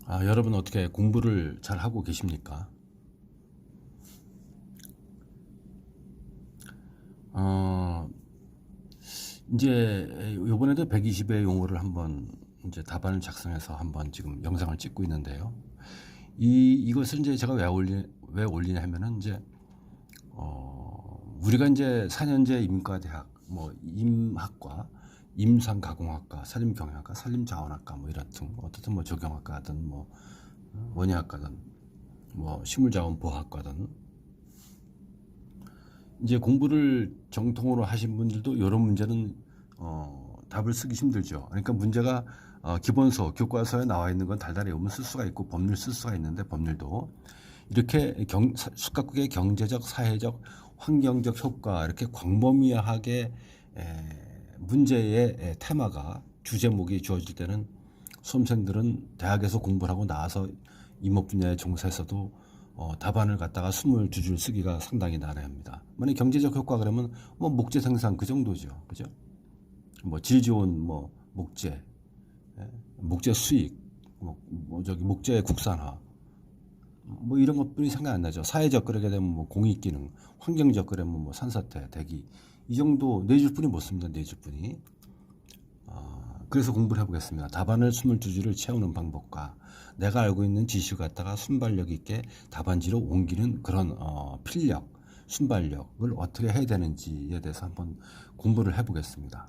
여러분 어떻게 공부를 잘 하고 계십니까? 어, 이제 이번에도 120의 용어를 한번 이제 답안을 작성해서 한번 지금 영상을 찍고 있는데요. 이것을 이제 제가 왜 올리냐 하면은 이제 우리가 이제 4년제 임과대학, 뭐 임학과, 임상가공학과, 산림경영학과, 산림자원학과 뭐 이런 등 어떻든 뭐 조경학과든 뭐 원예학과든 뭐 식물자원보호학과든 이제 공부를 정통으로 하신 분들도 이런 문제는 답을 쓰기 힘들죠. 그러니까 문제가 기본서, 교과서에 나와 있는 건 달달이 오면 쓸 수가 있고 법률 쓸 수가 있는데 법률도 이렇게 숙각국의 경제적, 사회적, 환경적 효과 이렇게 광범위하게 문제의 테마가 주제목이 주어질 때는 수험생들은 대학에서 공부를 하고 나와서 이목 분야에 종사해서도 답안을 갖다가 22줄 쓰기가 상당히 난해합니다. 만약 경제적 효과 그러면 뭐 목재 생산 그 정도죠. 그죠? 뭐 질 좋은 뭐 목재, 목재 수익, 목재 국산화 뭐 이런 것뿐이 생각 안 나죠. 사회적 그러게 되면 뭐 공익 기능, 환경적 그러면 뭐 산사태, 대기 이 정도 네 줄뿐이 못 씁니다. 네 줄뿐이. 그래서 공부를 해보겠습니다. 답안을 22줄을 채우는 방법과 내가 알고 있는 지식을 갖다가 순발력 있게 답안지로 옮기는 그런 필력, 순발력을 어떻게 해야 되는지에 대해서 한번 공부를 해보겠습니다.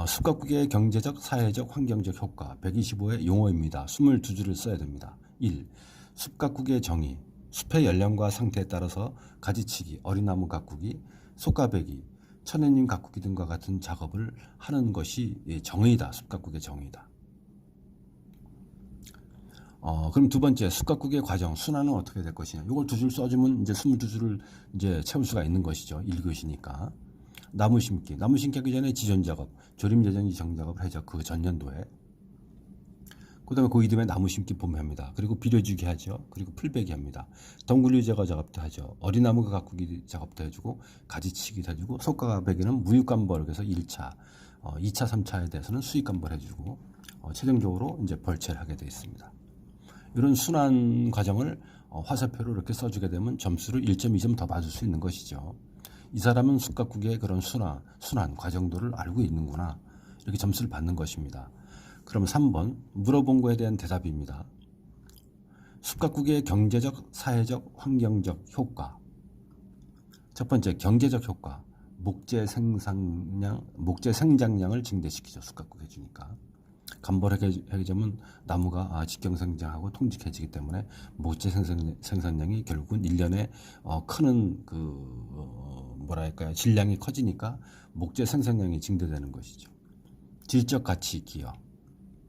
숙각국의 경제적, 사회적, 환경적 효과 125의 용어입니다. 22줄을 써야 됩니다. 1. 숲가국의 정의, 숲의 연령과 상태에 따라서 가지치기, 어린나무 가꾸기, 솎아배기, 천연님 가꾸기 등과 같은 작업을 하는 것이 정의다. 숲가국의 정의다. 그럼 두 번째, 숲가국의 과정, 순환은 어떻게 될 것이냐. 이걸 두 줄 써주면 이제 22줄을 이제 채울 수가 있는 것이죠. 1교시니까. 나무 심기 하기 전에 지전 작업, 조림 예정 지정 작업을 하죠. 그 전년도에. 그 다음에 그 이듬해 나무 심기 봄해합니다. 그리고 비료주기 하죠. 그리고 풀베기 합니다. 덩굴류 제거 작업도 하죠. 어린 나무가 가꾸기 작업도 해주고 가지치기도 해주고 솎아배기는 무육감벌 그래서 1차, 2차, 3차에 대해서는 수익감벌 해주고 최종적으로 이제 벌채를 하게 되어 있습니다. 이런 순환 과정을 화살표로 이렇게 써주게 되면 점수를 1.2점 더 받을 수 있는 것이죠. 이 사람은 숙각국의 그런 순환 과정도를 알고 있는구나. 이렇게 점수를 받는 것입니다. 그럼 3번 물어본 거에 대한 대답입니다. 숙각국의 경제적, 사회적, 환경적 효과. 첫 번째 경제적 효과. 목재 생장량을 증대시키죠. 숙각국 해주니까. 간벌하게 되면 나무가 직경생장하고 통직해지기 때문에 목재 생산량이 결국은 1년에 크는 질량이 커지니까 목재 생산량이 증대되는 것이죠. 질적 가치 기여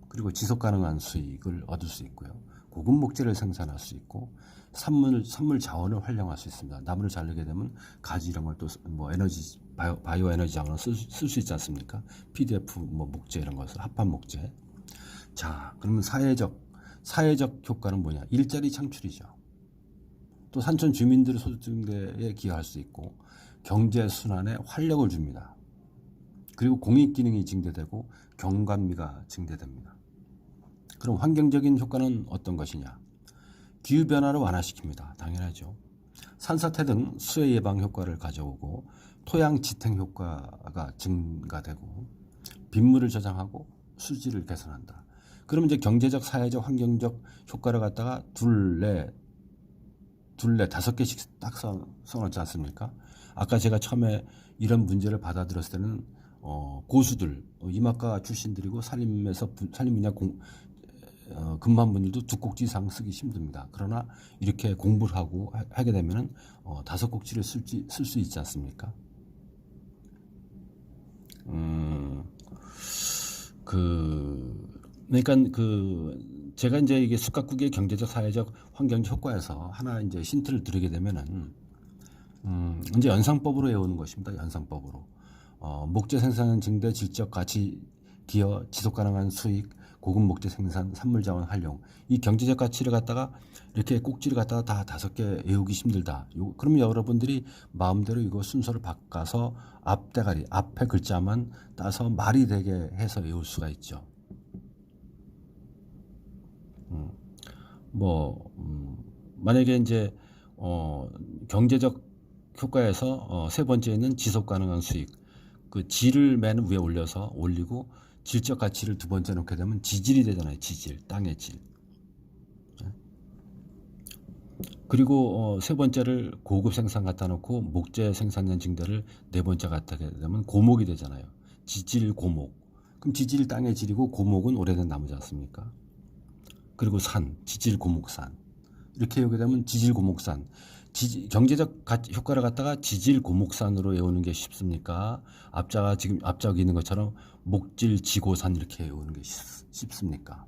그리고 지속 가능한 수익을 얻을 수 있고요. 고급 목재를 생산할 수 있고 산물 자원을 활용할 수 있습니다. 나무를 자르게 되면 가지 이런 걸 또 뭐 에너지 바이오 에너지 자원을 쓸 수 있지 않습니까? PDF 뭐 목재 이런 것을 합판 목재. 자, 그러면 사회적 효과는 뭐냐? 일자리 창출이죠. 또 산촌 주민들의 소득 증대에 기여할 수 있고 경제 순환에 활력을 줍니다. 그리고 공익 기능이 증대되고 경관미가 증대됩니다. 그럼 환경적인 효과는 어떤 것이냐? 기후 변화를 완화시킵니다. 당연하죠. 산사태 등 수해 예방 효과를 가져오고 토양 지탱 효과가 증가되고 빗물을 저장하고 수질을 개선한다. 그러면 이제 경제적, 사회적, 환경적 효과를 갖다가 둘레 5개씩 딱 써놓지 않습니까? 아까 제가 처음에 이런 문제를 받아들였을 때는 고수들, 임학과 출신들이고 산림 분야 근무한 분들도 2꼭지 이상 쓰기 힘듭니다. 그러나 이렇게 공부를 하게 되면은 5꼭지를 쓸 수 있지 않습니까? 그러니까 제가 이제 이게 숙각국의 경제적, 사회적, 환경적 효과에서 하나 이제 힌트를 드리게 되면은 이제 연상법으로 외우는 것입니다. 연상법으로. 목재 생산 증대, 질적 가치 기여, 지속 가능한 수익, 고급 목재 생산, 산물 자원 활용. 이 경제적 가치를 갖다가 이렇게 꼭지를 갖다가 다 5개 외우기 힘들다. 그러면 여러분들이 마음대로 이거 순서를 바꿔서 앞대가리, 앞에 글자만 따서 말이 되게 해서 외울 수가 있죠. 만약에 이제 경제적 효과에서 세 번째는 지속 가능한 수익, 그 질을 맨 위에 올리고 질적 가치를 두 번째 놓게 되면 지질이 되잖아요. 지질, 땅의 질. 그리고 세 번째를 고급 생산 갖다 놓고 목재 생산량 증대를 네 번째 갖다 하게 되면 고목이 되잖아요. 지질 고목. 그럼 지질 땅의 질이고 고목은 오래된 나무지 않습니까? 그리고 산, 지질 고목산. 이렇게 외우게 되면 지질 고목산. 경제적 효과를 갖다가 지질 고목산으로 외우는 게 쉽습니까? 지금 앞자가 있는 것처럼 목질 지고산 이렇게 외우는 게 쉽습니까?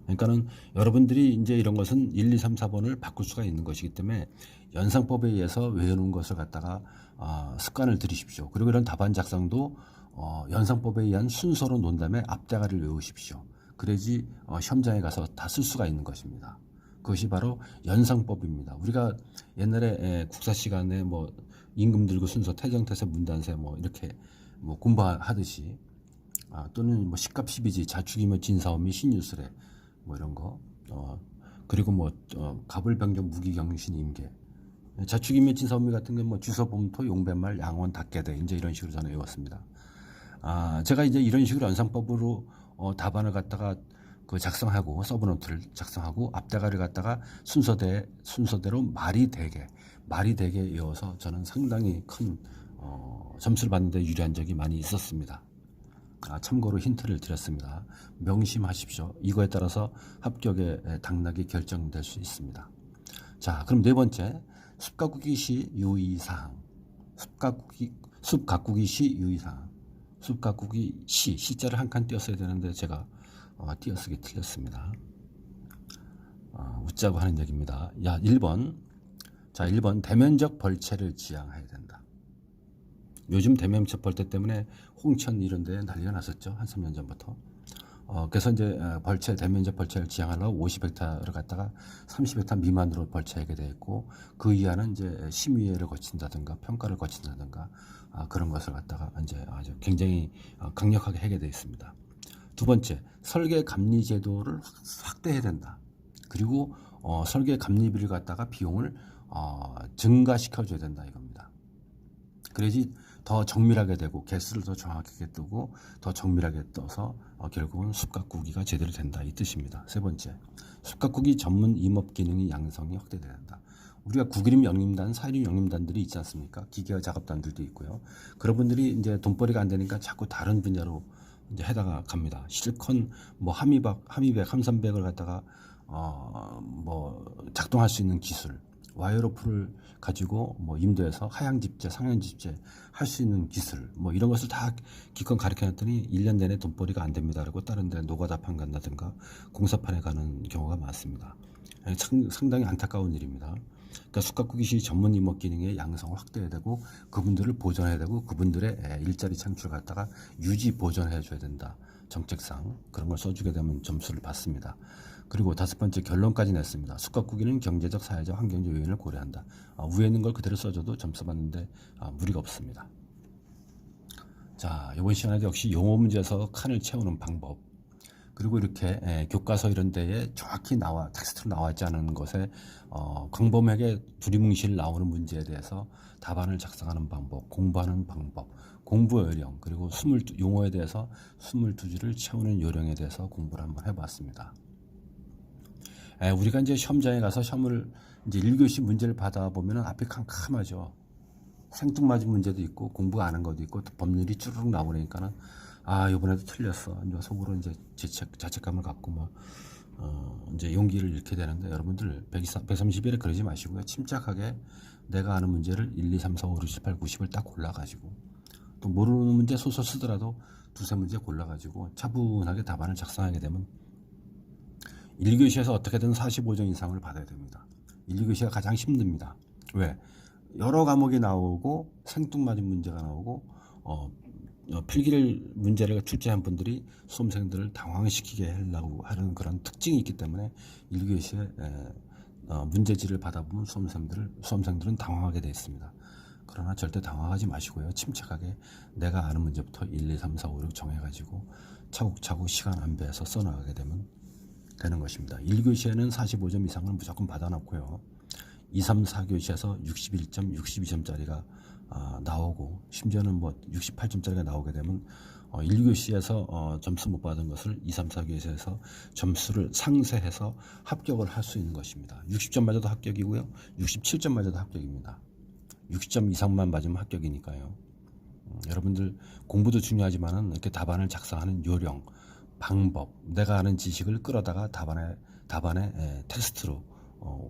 그러니까는 여러분들이 이제 이런 것은 1, 2, 3, 4번을 바꿀 수가 있는 것이기 때문에 연상법에 의해서 외우는 것을 갖다가 습관을 들이십시오. 그리고 이런 답안 작성도 연상법에 의한 순서로 놓은 다음에 앞대가리를 외우십시오. 그래야지 시험장에 가서 다 쓸 수가 있는 것입니다. 그것이 바로 연상법입니다. 우리가 옛날에 국사 시간에 뭐 임금 들고 순서, 태정태세, 문단세 뭐 이렇게 뭐 공부하듯이 또는 뭐 식갑 십이지, 자축이며 진사오미 신유술에 뭐 이런 거 그리고 뭐 갑을병정 무기경신 임계, 자축이며 진사오미 같은 게 뭐 주서범토 용배말 양원 닭개대 이제 이런 식으로 저는 외웠습니다. 제가 이제 이런 식으로 연상법으로 답안을 갖다가 그 작성하고 서브노트를 작성하고 앞대가를 갖다가 순서대로 말이 되게 외워서 저는 상당히 큰 점수를 받는데 유리한 적이 많이 있었습니다. 참고로 힌트를 드렸습니다. 명심하십시오. 이거에 따라서 합격의 당락이 결정될 수 있습니다. 자, 그럼 네 번째, 숲 가꾸기 시 유의사항. 숲 가꾸기 시 유의사항. 숲 가꾸기 시자를 한 칸 띄었어야 되는데 제가 띄어쓰기 틀렸습니다. 웃자고 하는 얘기입니다. 1번. 자, 1번 대면적 벌채를 지향해야 된다. 요즘 대면적 벌채 때문에 홍천 이런 데 난리가 났었죠. 한 3년 전부터. 그래서 이제 대면적 벌채를 지향하려고 50헥타를 갖다가 30헥타 미만으로 벌채하게 되어 있고, 그 이하는 이제 심의회를 거친다든가 평가를 거친다든가 그런 것을 갖다가 이제 아주 굉장히 강력하게 하게 되어 있습니다. 두 번째, 설계 감리 제도를 확대해야 된다. 그리고 설계 감리비를 갖다가 비용을 증가시켜줘야 된다 이겁니다. 그래야지 더 정밀하게 되고 개수를 더 정확하게 뜨고 더 정밀하게 떠서 결국은 숲 가꾸기가 제대로 된다 이 뜻입니다. 세 번째, 숲 가꾸기 전문 임업 기능이 양성이 확대돼야 된다. 우리가 구기림 영림단, 사유림 영림단들이 있지 않습니까? 기계 작업단들도 있고요. 그런 분들이 이제 돈벌이가 안 되니까 자꾸 다른 분야로 이제 해다가 갑니다. 실컷 뭐 함유백, 함선백을 갖다가 뭐 작동할 수 있는 기술, 와이어로프를 가지고 뭐 임도해서 하향 집재, 상향 집재 할 수 있는 기술, 뭐 이런 것을 다 기껏 가르쳐놨더니 1년 내내 돈벌이가 안 됩니다. 그리고 다른 데 노가다판 간다든가 공사판에 가는 경우가 많습니다. 상당히 안타까운 일입니다. 그러니까 숲 가꾸기 시 전문 임업 기능의 양성을 확대해야 되고 그분들을 보존해야 되고 그분들의 일자리 창출을 갖다가 유지 보존해 줘야 된다. 정책상 그런 걸 써주게 되면 점수를 받습니다. 그리고 다섯 번째, 결론까지 냈습니다. 숲 가꾸기는 경제적, 사회적, 환경적 요인을 고려한다. 위에 있는 걸 그대로 써줘도 점수 받는데 무리가 없습니다. 자, 이번 시간에도 역시 용어 문제에서 칸을 채우는 방법, 그리고 이렇게 교과서 이런 데에 정확히 텍스트로 나와 있지 않은 것에 광범위하게 두리뭉실 나오는 문제에 대해서 답안을 작성하는 방법, 공부하는 방법, 공부 요령, 그리고 용어에 대해서 22줄을 채우는 요령에 대해서 공부를 한번 해봤습니다. 우리가 이제 시험장에 가서 시험을 이제 1교시 문제를 받아보면 앞이 캄캄하죠. 생뚱맞은 문제도 있고 공부가 안 한 것도 있고 법률이 쭈르륵 나오니까는 이번에도 틀렸어. 이제 속으로 이제 자책감을 갖고 이제 용기를 잃게 되는데, 여러분들 130일에 그러지 마시고요. 침착하게 내가 아는 문제를 1, 2, 3, 4, 5, 6, 7, 8, 90을 딱 골라가지고, 또 모르는 문제 소설 쓰더라도 두세 문제 골라가지고 차분하게 답안을 작성하게 되면 1교시에서 어떻게든 45점 이상을 받아야 됩니다. 1교시가 가장 힘듭니다. 왜? 여러 과목이 나오고 생뚱맞은 문제가 나오고 필기를 문제를 출제한 분들이 수험생들을 당황시키게 하려고 하는 그런 특징이 있기 때문에 1교시에 문제지를 받아보면 수험생들은 당황하게 되어 있습니다. 그러나 절대 당황하지 마시고요. 침착하게 내가 아는 문제부터 1, 2, 3, 4, 5, 6 정해가지고 차곡차곡 시간 안배해서 써나가게 되면 되는 것입니다. 1교시에는 45점 이상을 무조건 받아놓고요. 2, 3, 4교시에서 61점, 62점짜리가 나오고 심지어는 뭐 68점짜리가 나오게 되면 1교시에서 점수 못 받은 것을 2, 3, 4교시에서 점수를 상쇄해서 합격을 할 수 있는 것입니다. 60점 맞아도 합격이고요. 67점 맞아도 합격입니다. 60점 이상만 맞으면 합격이니까요. 여러분들 공부도 중요하지만은 이렇게 답안을 작성하는 요령, 방법, 내가 아는 지식을 끌어다가 답안에 테스트로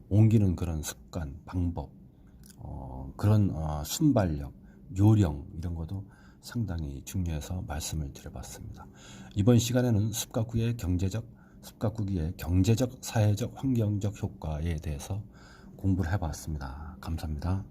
옮기는 그런 습관, 방법, 그런 순발력, 요령 이런 것도 상당히 중요해서 말씀을 드려봤습니다. 이번 시간에는 습각구의 경제적, 사회적, 환경적 효과에 대해서 공부를 해봤습니다. 감사합니다.